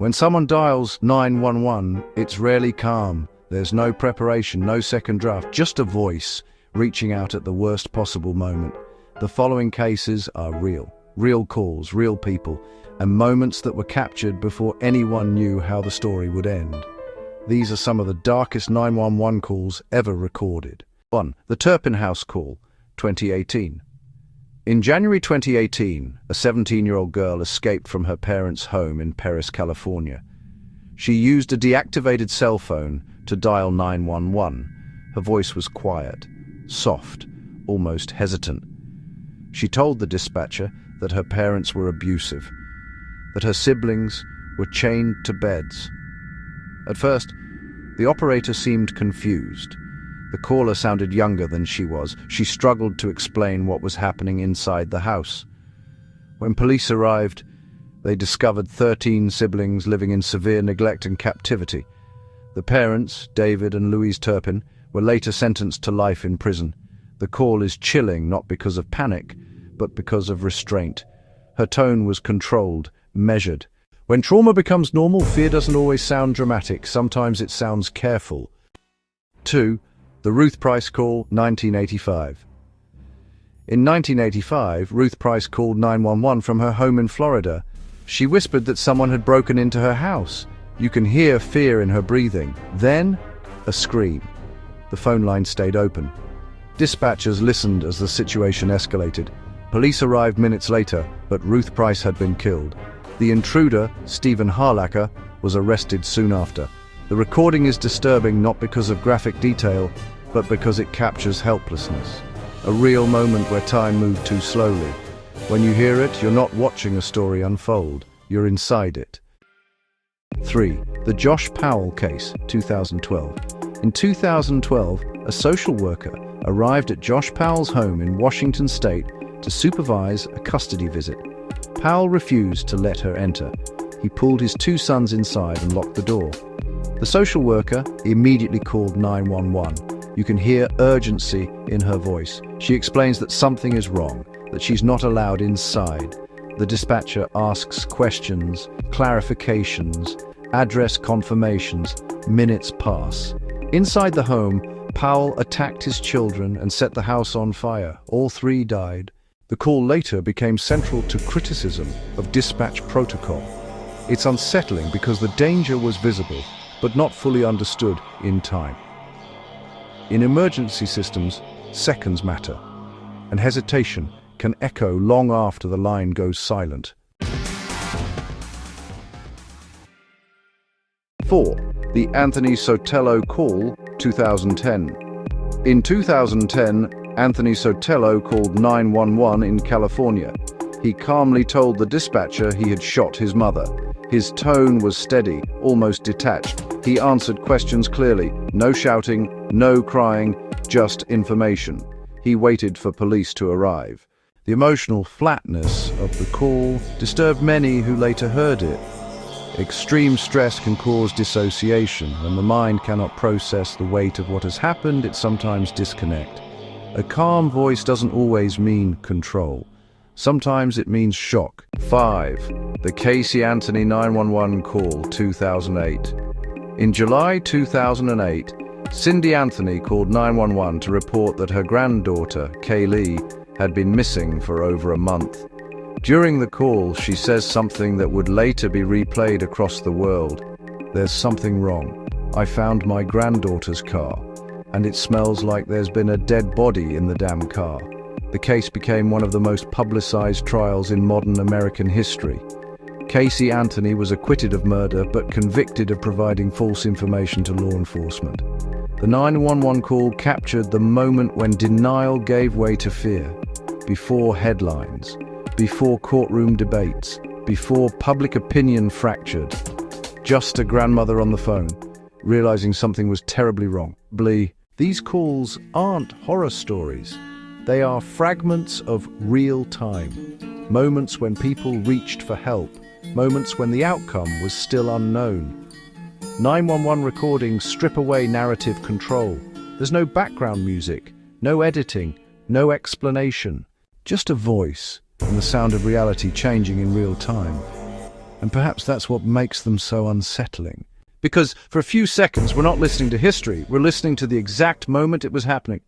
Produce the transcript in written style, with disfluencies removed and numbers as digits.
When someone dials 911, it's rarely calm. There's no preparation, no second draft, just a voice reaching out at the worst possible moment. The following cases are real. Real calls, real people, and moments that were captured before anyone knew how the story would end. These are some of the darkest 911 calls ever recorded. 1. The Turpin House call, 2018. In January 2018, a 17-year-old girl escaped from her parents' home in Perris, California. She used a deactivated cell phone to dial 911. Her voice was quiet, soft, almost hesitant. She told the dispatcher that her parents were abusive, that her siblings were chained to beds. At first, the operator seemed confused. The caller sounded younger than she was. She struggled to explain what was happening inside the house. When police arrived, they discovered 13 siblings living in severe neglect and captivity. The parents, David and Louise Turpin, were later sentenced to life in prison. The call is chilling, not because of panic, but because of restraint. Her tone was controlled, measured. When trauma becomes normal, fear doesn't always sound dramatic. Sometimes it sounds careful. 2. The Ruth Price call, 1985. In 1985, Ruth Price called 911 from her home in Florida. She whispered that someone had broken into her house. You can hear fear in her breathing. Then, a scream. The phone line stayed open. Dispatchers listened as the situation escalated. Police arrived minutes later, but Ruth Price had been killed. The intruder, Stephen Harlacher, was arrested soon after. The recording is disturbing not because of graphic detail, but because it captures helplessness. A real moment where time moved too slowly. When you hear it, you're not watching a story unfold, you're inside it. 3. The Josh Powell case, 2012. In 2012, a social worker arrived at Josh Powell's home in Washington State to supervise a custody visit. Powell refused to let her enter. He pulled his 2 sons inside and locked the door. The social worker immediately called 911. You can hear urgency in her voice. She explains that something is wrong, that she's not allowed inside. The dispatcher asks questions, clarifications, address confirmations. Minutes pass. Inside the home, Powell attacked his children and set the house on fire. All 3 died. The call later became central to criticism of dispatch protocol. It's unsettling because the danger was visible, but not fully understood in time. In emergency systems, seconds matter, and hesitation can echo long after the line goes silent. 4. The Anthony Sotelo call, 2010. In 2010, Anthony Sotelo called 911 in California. He calmly told the dispatcher he had shot his mother. His tone was steady, almost detached. He answered questions clearly. No shouting, no crying, just information. He waited for police to arrive. The emotional flatness of the call disturbed many who later heard it. Extreme stress can cause dissociation. When the mind cannot process the weight of what has happened, it sometimes disconnects. A calm voice doesn't always mean control. Sometimes it means shock. 5. The Casey Anthony 911 call, 2008. In July 2008, Cindy Anthony called 911 to report that her granddaughter, Kaylee, had been missing for over a month. During the call, she says something that would later be replayed across the world. There's something wrong. I found my granddaughter's car, and it smells like there's been a dead body in the damn car. The case became one of the most publicized trials in modern American history. Casey Anthony was acquitted of murder but convicted of providing false information to law enforcement. The 911 call captured the moment when denial gave way to fear. Before headlines, before courtroom debates, before public opinion fractured. Just a grandmother on the phone, realizing something was terribly wrong. These calls aren't horror stories. They are fragments of real time. Moments when people reached for help. Moments when the outcome was still unknown. 911 recordings strip away narrative control. There's no background music, no editing, no explanation. Just a voice and the sound of reality changing in real time. And perhaps that's what makes them so unsettling. Because for a few seconds, we're not listening to history, we're listening to the exact moment it was happening.